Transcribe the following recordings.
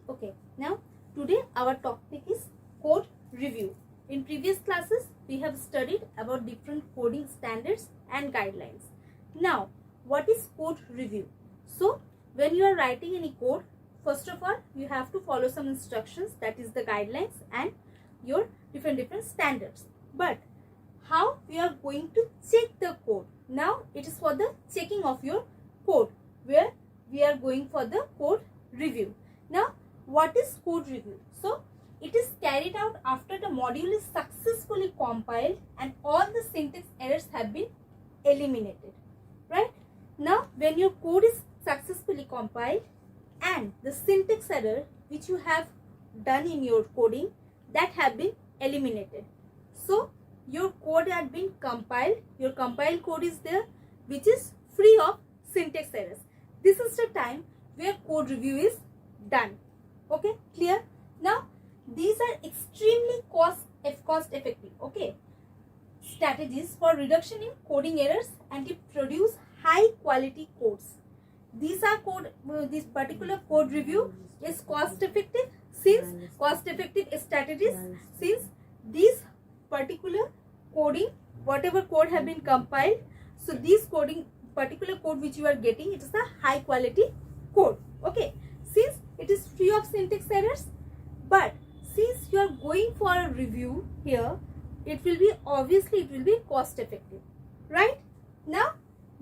Okay, now today our topic is code review. In previous classes, we have studied about different coding standards and guidelines. Now, what is code review? So, when you are writing any code, first of all, you have to follow some instructions, that is the guidelines and your different standards. But how we are going to check the code? Now, it is for the checking of your code, where we are going for the code review. Now, what is code review? So, it is carried out after the module is successfully compiled and all the syntax errors have been eliminated. Right? Now, when your code is successfully compiled and the syntax error which you have done in your coding, that have been eliminated. So, your code had been compiled, your compiled code is there, which is free of syntax errors. This is the time where code review is done. Okay, clear? Now, these are extremely cost effective, okay, strategies for reduction in coding errors and to produce high quality codes. These are this particular code review is cost effective strategies, since these particular coding, whatever code have been compiled, so this particular code which you are getting, it is a high quality code. Okay, since it is free of syntax errors, but since you are going for a review here, it will be obviously cost effective, right? Now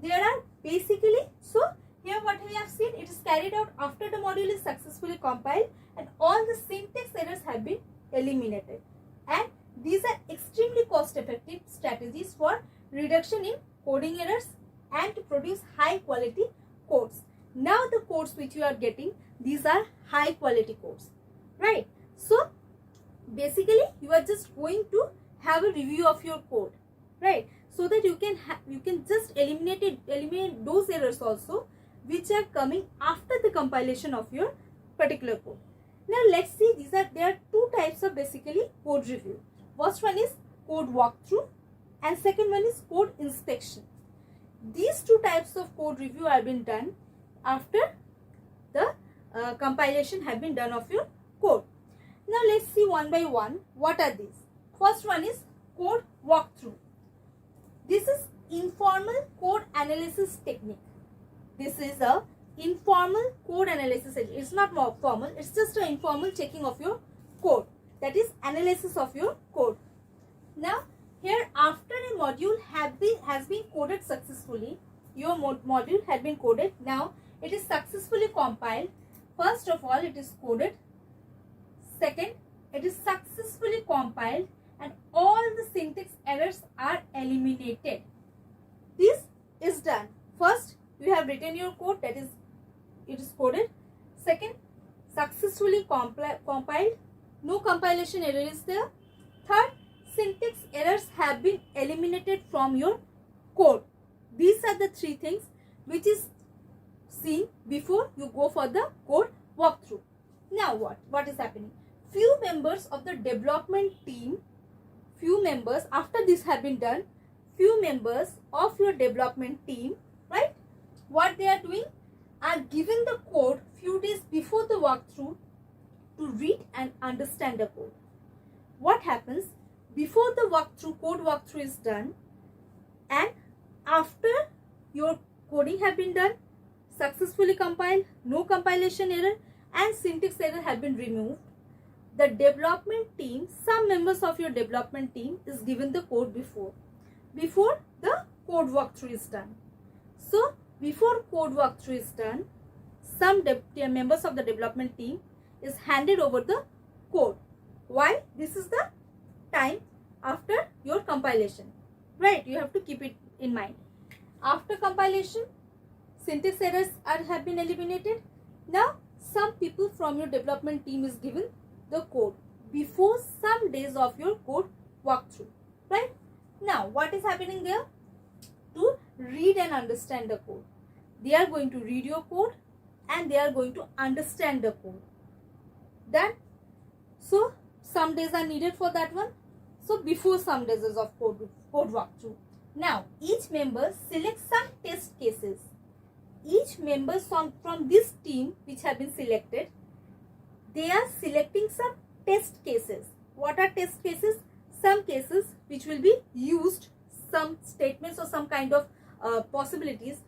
there are basically, so here what we have seen, it is carried out after the module is successfully compiled and all the syntax errors have been eliminated, and these are extremely cost effective strategies for reduction in coding errors and to produce high quality codes. Now the codes which you are getting, these are high quality codes, right? So basically you are just going to have a review of your code, right? So that you can just eliminate those errors also which are coming after the compilation of your particular code. Now let's see, there are two types of basically code review. First one is code walkthrough and second one is code inspection. These two types of code review have been done after the compilation have been done of your code. Now let's see one by one what are these. First one is code walkthrough. This is informal code analysis technique. This is a informal code analysis. It's not more formal. It's just an informal checking of your code. That is analysis of your code. Now here, after a module has been coded successfully, your module had been coded. Now it is successfully compiled. First of all, it is coded. Second, it is successfully compiled and all the syntax errors are eliminated. This is done. First, you have written your code, that is, it is coded. Second, successfully compiled, no compilation error is there. Third, syntax errors have been eliminated from your code. These are the three things which is seen before you go for the code walkthrough. Now what is happening? Few members of the development team, after this have been done, few members of your development team, right, what they are doing, are given the code few days before the walkthrough to read and understand the code. What happens? Before the code walkthrough is done and after your coding have been done, successfully compiled, no compilation error and syntax error have been removed, the development team, some members of your development team is given the code before the code walkthrough is done. So before code walkthrough is done, some members of the development team is handed over the code. Why? This is the time after your compilation, right? You have to keep it in mind. After compilation, syntax errors have been eliminated. Now some people from your development team is given the code before some days of your code walkthrough, right? Now what is happening there? To read and understand the code, they are going to read your code and they are going to understand the code. Done. So some days are needed for that one. So before some days of code walkthrough. Now each member selects some test cases. Each member from this team which have been selected, they are selecting some test cases. What are test cases? Some cases which will be used, some statements or some kind of possibilities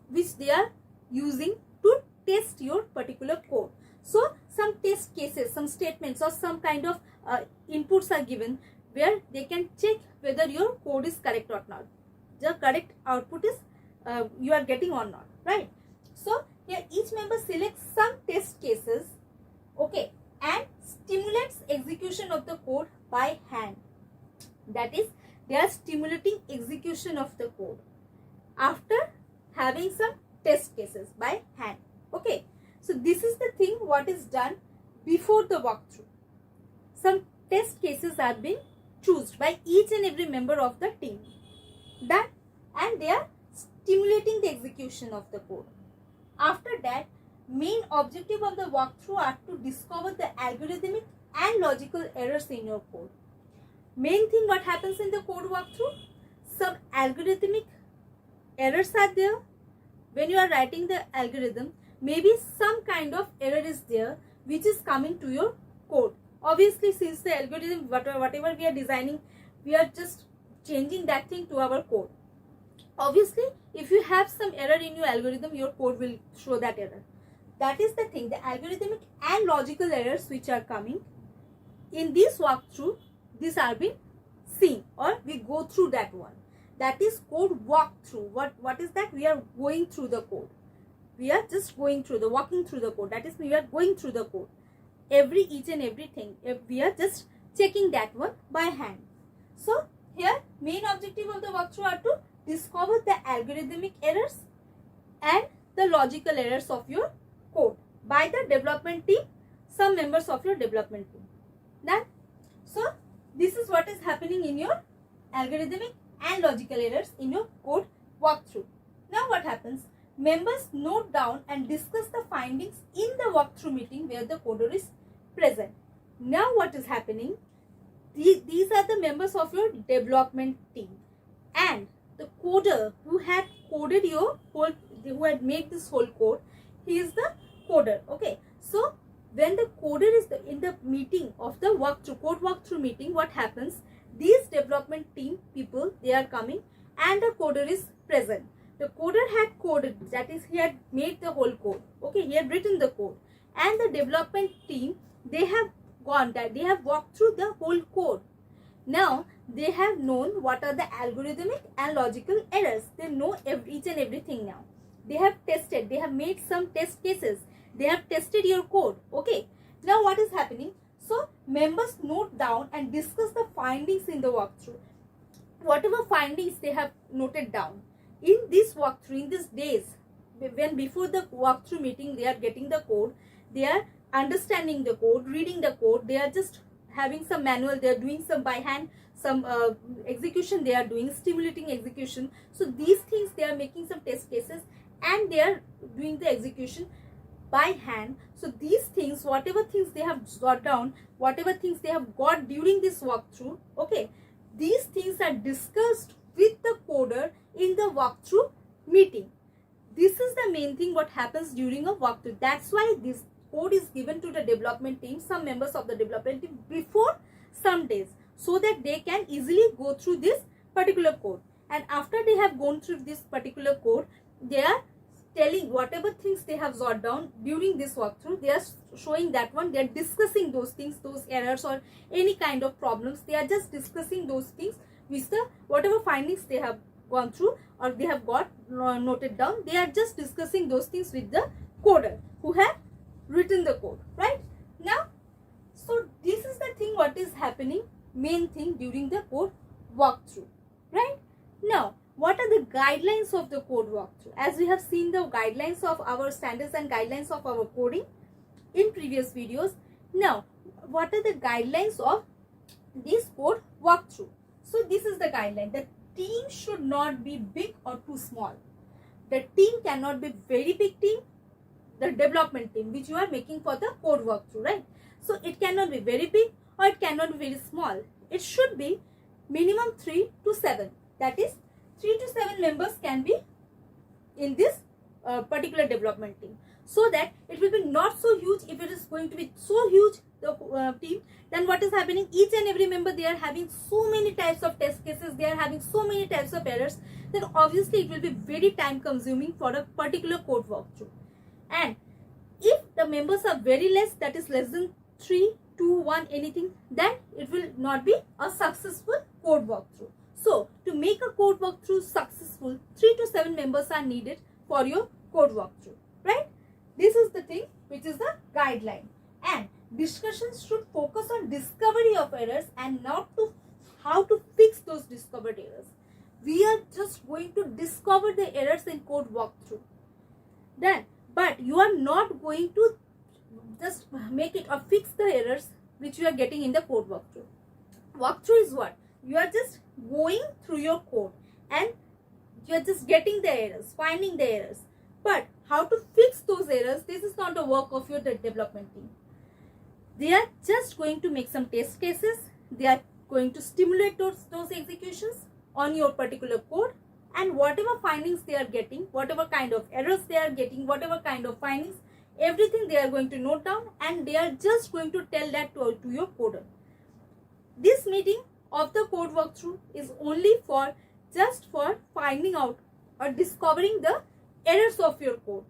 which they are using to test your particular code. So some test cases, some statements or some kind of inputs are given where they can check whether your code is correct or not. The correct output is you are getting or not, right? So here each member selects some test cases, okay, and stimulates execution of the code by hand. That is, they are stimulating execution of the code after having some test cases by hand. Okay, so this is the thing what is done before the walkthrough. Some test cases are being chosen by each and every member of the team. That, and they are stimulating the execution of the code. After that, main objective of the walkthrough are to discover the algorithmic and logical errors in your code. Main thing what happens in the code walkthrough, some algorithmic errors are there. When you are writing the algorithm, maybe some kind of error is there which is coming to your code. Obviously, since the algorithm, whatever we are designing, we are just changing that thing to our code. Obviously, if you have some error in your algorithm, your code will show that error. That is the thing, the algorithmic and logical errors which are coming. In this walkthrough, these are being seen, or we go through that one. That is code walkthrough. What is that? We are going through the code. We are just going through the, walking through the code. That is, we are going through the code. Each and everything. We are just checking that one by hand. So here, main objective of the walkthrough are to discover the algorithmic errors and the logical errors of your code by the development team, some members of your development team. Done? So this is what is happening in your algorithmic and logical errors in your code walkthrough. Now what happens? Members note down and discuss the findings in the walkthrough meeting where the coder is present. Now what is happening? These are the members of your development team, and the coder who had coded your whole, who had made this whole code, he is the coder. Okay, so when the coder is in the meeting of the walkthrough, code walkthrough meeting, what happens? These development team people, they are coming and the coder is present. The coder had coded, that is, he had made the whole code. Okay, he had written the code, and the development team, they have gone that they have walked through the whole code. Now they have known what are the algorithmic and logical errors. They know each and everything now. They have tested, they have made some test cases, they have tested your code. Okay, now what is happening? So members note down and discuss the findings in the walkthrough. Whatever findings they have noted down in this walkthrough, in these days, when before the walkthrough meeting they are getting the code, they are understanding the code, reading the code, they are just having some manual, they are doing some by hand, some execution they are doing, stimulating execution. So these things they are making some test cases and they are doing the execution by hand. So these things, whatever things they have jotted down, whatever things they have got during this walkthrough, okay, these things are discussed with the coder in the walkthrough meeting. This is the main thing what happens during a walkthrough. That's why this code is given to the development team, some members of the development team, before some days, so that they can easily go through this particular code. And after they have gone through this particular code, they are telling whatever things they have jotted down during this walkthrough, they are showing that one, they are discussing those things, those errors or any kind of problems. They are just discussing those things with the whatever findings they have gone through or they have got noted down. They are just discussing those things with the coder who have written the code, right? Now, so this is the thing what is happening, main thing during the code walkthrough, right? Now, what are the guidelines of the code walkthrough? As we have seen the guidelines of our standards and guidelines of our coding in previous videos. Now, what are the guidelines of this code walkthrough? So this is the guideline. The team should not be big or too small. The team cannot be very big team, the development team which you are making for the code walkthrough, right? So it cannot be very big or it cannot be very small. It should be minimum 3 to 7. That is, 3 to 7 members can be in this particular development team. so that it will be not so huge. If it is going to be so huge, the team, then what is happening, each and every member, they are having so many types of test cases, they are having so many types of errors, then obviously it will be very time consuming for a particular code walkthrough. And if the members are very less, that is less than 3, 2, 1, anything, then it will not be a successful code walkthrough. So to make a code walkthrough successful, 3 to 7 members are needed for your code walkthrough, right? This is the thing which is the guideline. And discussions should focus on discovery of errors and not to how to fix those discovered errors. We are just going to discover the errors in code walkthrough. Then, but you are not going to just make it or fix the errors which you are getting in the code walkthrough. Walkthrough is what? You are just going through your code and you are just getting the errors, finding the errors. But how to fix those errors, this is not the work of your development team. They are just going to make some test cases. They are going to stimulate those executions on your particular code, and whatever findings they are getting, whatever kind of errors they are getting, whatever kind of findings, everything they are going to note down, and they are just going to tell that to your coder. This meeting of the code walkthrough is only for just for finding out or discovering the errors of your code.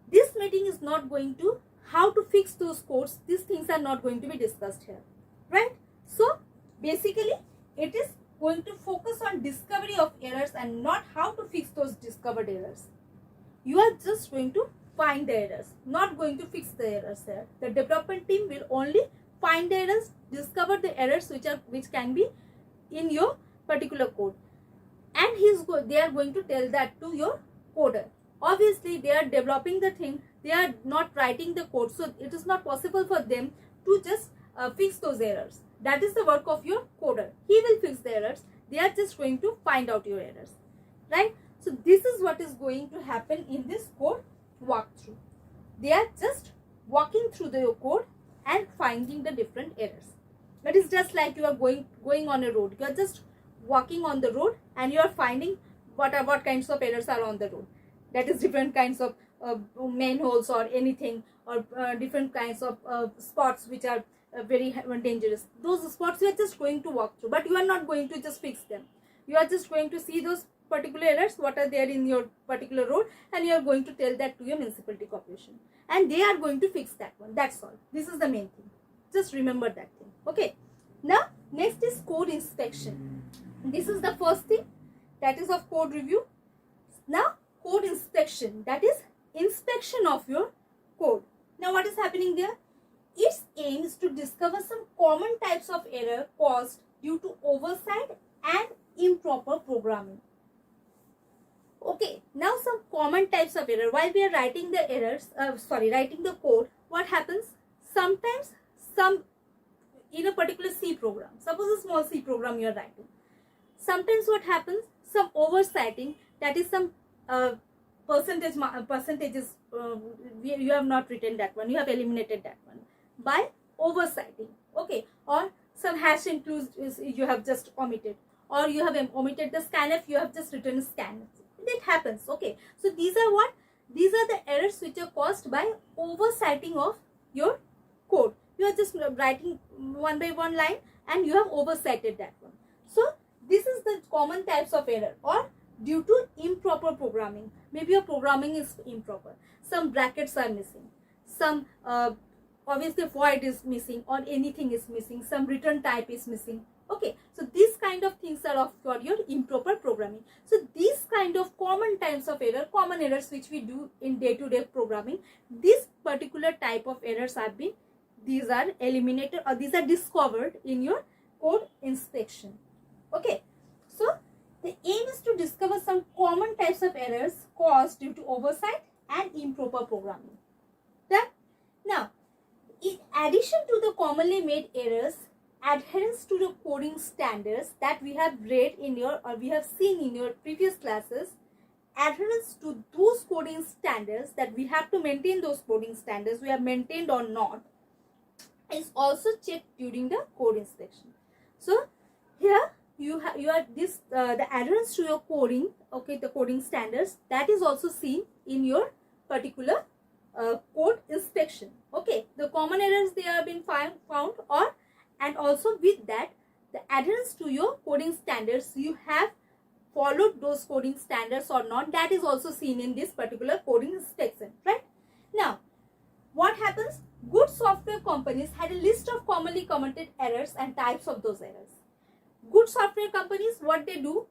This meeting is not going to how to fix those codes. These things are not going to be discussed here, right? So basically it is going to focus on discovery of errors and not how to fix those discovered errors. You are just going to find the errors, not going to fix the errors here. The development team will only find the errors, discover the errors which can be in your particular code, and they are going to tell that to your coder. Obviously they are developing the thing, they are not writing the code, so it is not possible for them to just fix those errors. That is the work of your coder. He will fix the errors. They are just going to find out your errors, right? So this is what is going to happen in this code walkthrough. They are just walking through the code and finding the different errors. That is just like you are going on a road. You are just walking on the road and you are finding what kinds of errors are on the road. That is different kinds of manholes or anything, or different kinds of spots which are very dangerous. Those spots you are just going to walk through, but you are not going to just fix them. You are just going to see those particular errors, what are there in your particular road, and you are going to tell that to your municipality corporation, and they are going to fix that one. That's all. This is the main thing. Just remember that thing. Okay. Now next is code inspection. This is the first thing, that is of code review. Now code inspection, that is inspection of your code. Now what is happening there? Its aim is to discover some common types of error caused due to oversight and improper programming. Okay, now some common types of error. While we are writing the writing the code, what happens? Sometimes in a particular C program, suppose a small C program you are writing. Sometimes what happens? Some oversighting, that is some percentages, you have not written that one, you have eliminated that one by oversighting, okay, or some hash includes you have just omitted, or you have omitted the scanf, you have just written scanf. It happens, okay. So these are what? These are the errors which are caused by oversighting of your code. You are just writing one by one line and you have oversighted that one. So this is the common types of error, or due to improper programming. Maybe your programming is improper. Some brackets are missing. Some obviously void is missing, or anything is missing. Some return type is missing. Okay, so these kind of things are for your improper programming. So these kind of common types of error, common errors which we do in day-to-day programming, this particular type of errors these are eliminated, or these are discovered in your code inspection. Okay, so the aim is to discover some common types of errors caused due to oversight and improper programming. Right? Now, in addition to the commonly made errors, adherence to the coding standards that we have read in your, or we have seen in your previous classes, adherence to those coding standards, that we have to maintain those coding standards, we have maintained or not, is also checked during the code inspection. So here the adherence to your coding, okay, the coding standards, that is also seen in your particular code inspection. Okay, the common errors they have been found, or and also with that the adherence to your coding standards, you have followed those coding standards or not, that is also seen in this particular coding inspection, right? Now, what happens? Good software companies had a list of commonly committed errors and types of those errors. Good software companies, what they do,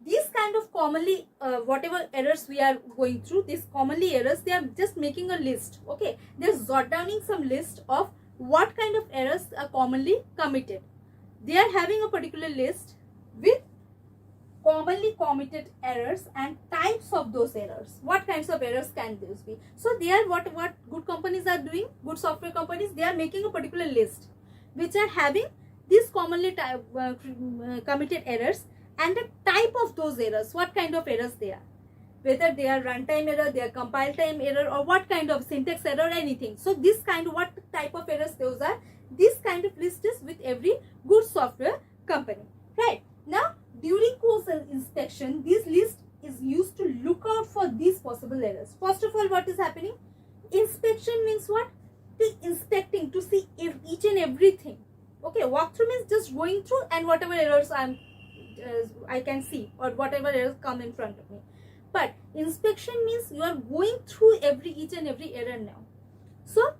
these kind of commonly whatever errors we are going through, these commonly errors, they are just making a list. Okay, they're jot downing some list of what kind of errors are commonly committed. They are having a particular list with commonly committed errors and types of those errors. What kinds of errors can those be? So they are what good companies are doing, good software companies, they are making a particular list which are having these commonly committed errors and the type of those errors, what kind of errors they are, whether they are runtime error, they are compile time error, or what kind of syntax error, anything. So this kind of what type of errors those are, this kind of list is with every good software company, right? Now, during course inspection, this list is used to look out for these possible errors. First of all, what is happening? Inspection means what? The inspecting to see if each and everything. Okay, walkthrough means just going through and whatever errors I can see or whatever errors come in front of me. But inspection means you are going through each and every error now. So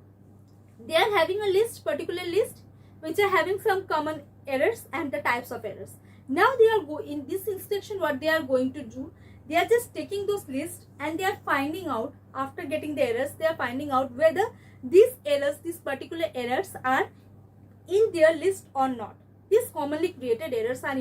they are having a list, particular list, which are having some common errors and the types of errors. Now they are in this inspection, what they are going to do, they are just taking those lists and they are finding out, after getting the errors, they are finding out whether these errors, these particular errors are in their list or not. These commonly created errors are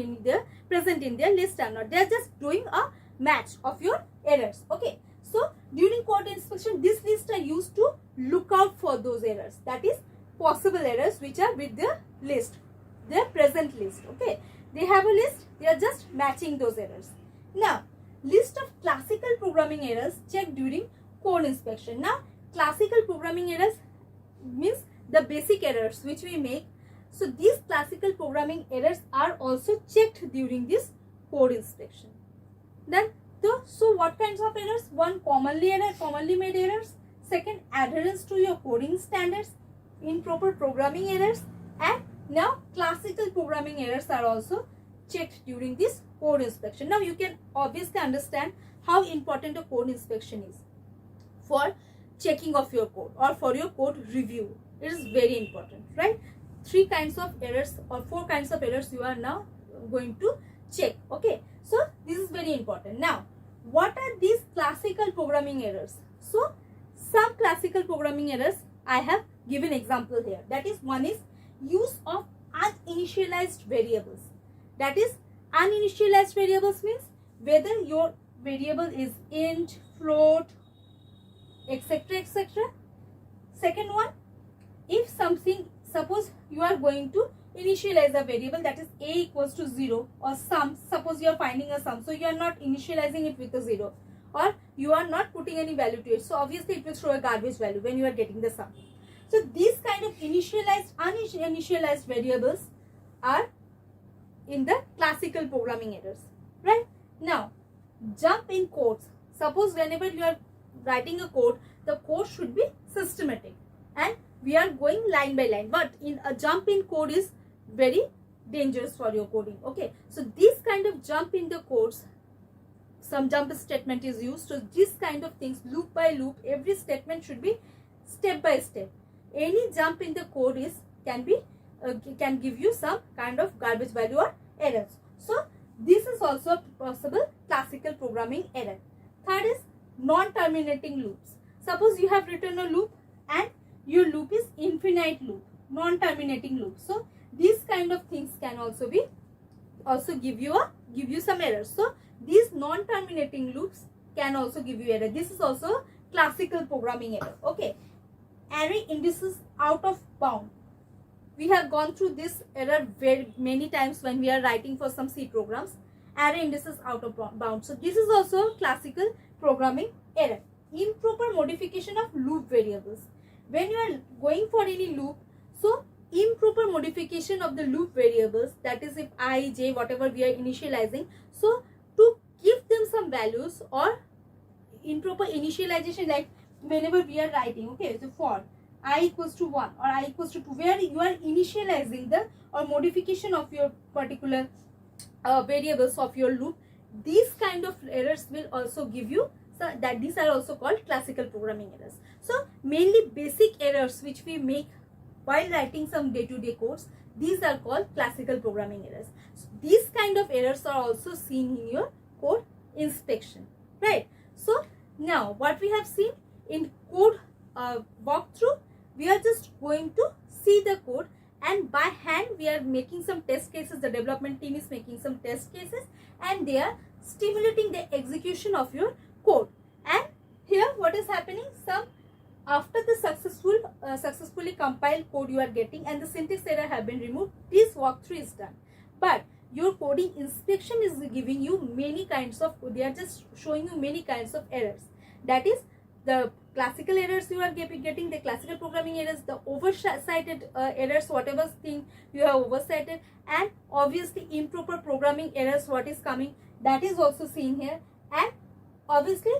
present in their list or not. They are just doing a match of your errors. Okay, so during code inspection, this list are used to look out for those errors, that is possible errors which are with the list, their present list. Okay, they have a list, they are just matching those errors. Now, list of classical programming errors checked during code inspection. Now, classical programming errors means the basic errors which we make. So these classical programming errors are also checked during this code inspection. Then, so what kinds of errors? One, commonly made errors. Second, adherence to your coding standards, improper programming errors, and now classical programming errors are also checked during this code inspection. Now you can obviously understand how important a code inspection is for checking of your code or for your code review. It is very important, right? 3 kinds of errors or 4 kinds of errors you are now going to check. Okay, so this is very important. Now, what are these classical programming errors? So some classical programming errors I have given example here. That is, one is use of uninitialized variables. That is, uninitialized variables means whether your variable is int, float, etc, etc. Second one, if something, suppose you are going to initialize a variable, that is a equals to 0, or sum, suppose you are finding a sum, so you are not initializing it with a 0, or you are not putting any value to it, so obviously it will throw a garbage value when you are getting the sum. So these kind of uninitialized variables are in the classical programming errors, right? Now, jump in codes. Suppose whenever you are writing a code, the code should be systematic and we are going line by line, but in a jump in code is very dangerous for your coding. Okay, so this kind of jump in the codes, some jump statement is used. So this kind of things, loop by loop, every statement should be step by step. Any jump in the code is can give you some kind of garbage value or errors. So this is also a possible classical programming error. Third is non-terminating loops. Suppose you have written a loop and your loop is infinite loop, non-terminating loop. So these kind of things can also give you some errors. So these non-terminating loops can also give you error. This is also classical programming error. Okay, array indices out of bound. We have gone through this error very many times when we are writing for some C programs. Array indices out of bound. So this is also classical programming error. Improper modification of loop variables. When you are going for any loop, so improper modification of the loop variables, that is if I, j, whatever we are initializing, so to give them some values or improper initialization, like whenever we are writing, okay, so for I equals to 1 or I equals to 2, where you are initializing the or modification of your particular variables of your loop, these kind of errors will also give you, so that these are also called classical programming errors. So mainly basic errors which we make while writing some day-to-day codes, these are called classical programming errors. So these kind of errors are also seen in your code inspection, right? So now what we have seen in code walkthrough, we are just going to see the code, and by hand we are making some test cases. The development team is making some test cases and they are stimulating the execution of your code. And here what is happening, some after the successfully compiled code you are getting and the syntax error have been removed, this walkthrough is done. But your coding inspection is giving you many kinds of, they are just showing you many kinds of errors. That is the classical errors you are getting, the classical programming errors, the oversighted errors, whatever thing you have oversighted, and obviously improper programming errors what is coming, that is also seen here. And obviously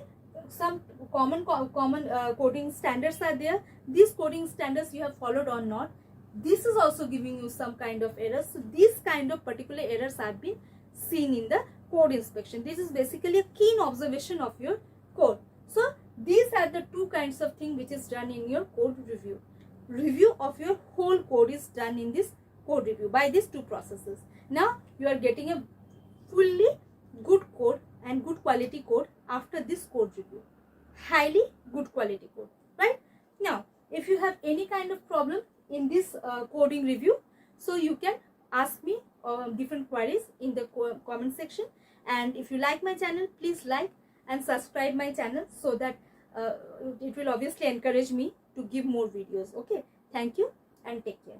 some common coding standards are there. These coding standards you have followed or not, this is also giving you some kind of errors. So these kind of particular errors have been seen in the code inspection. This is basically a keen observation of your code. So these are the two kinds of thing which is done in your code review. Review of your whole code is done in this code review by these two processes. Now you are getting a fully good code and good quality code after this code review. Highly good quality code, right? Now if you have any kind of problem in this coding review, so you can ask me different queries in the comment section. And if you like my channel, please like and subscribe my channel, so that it will obviously encourage me to give more videos. Okay, thank you and take care.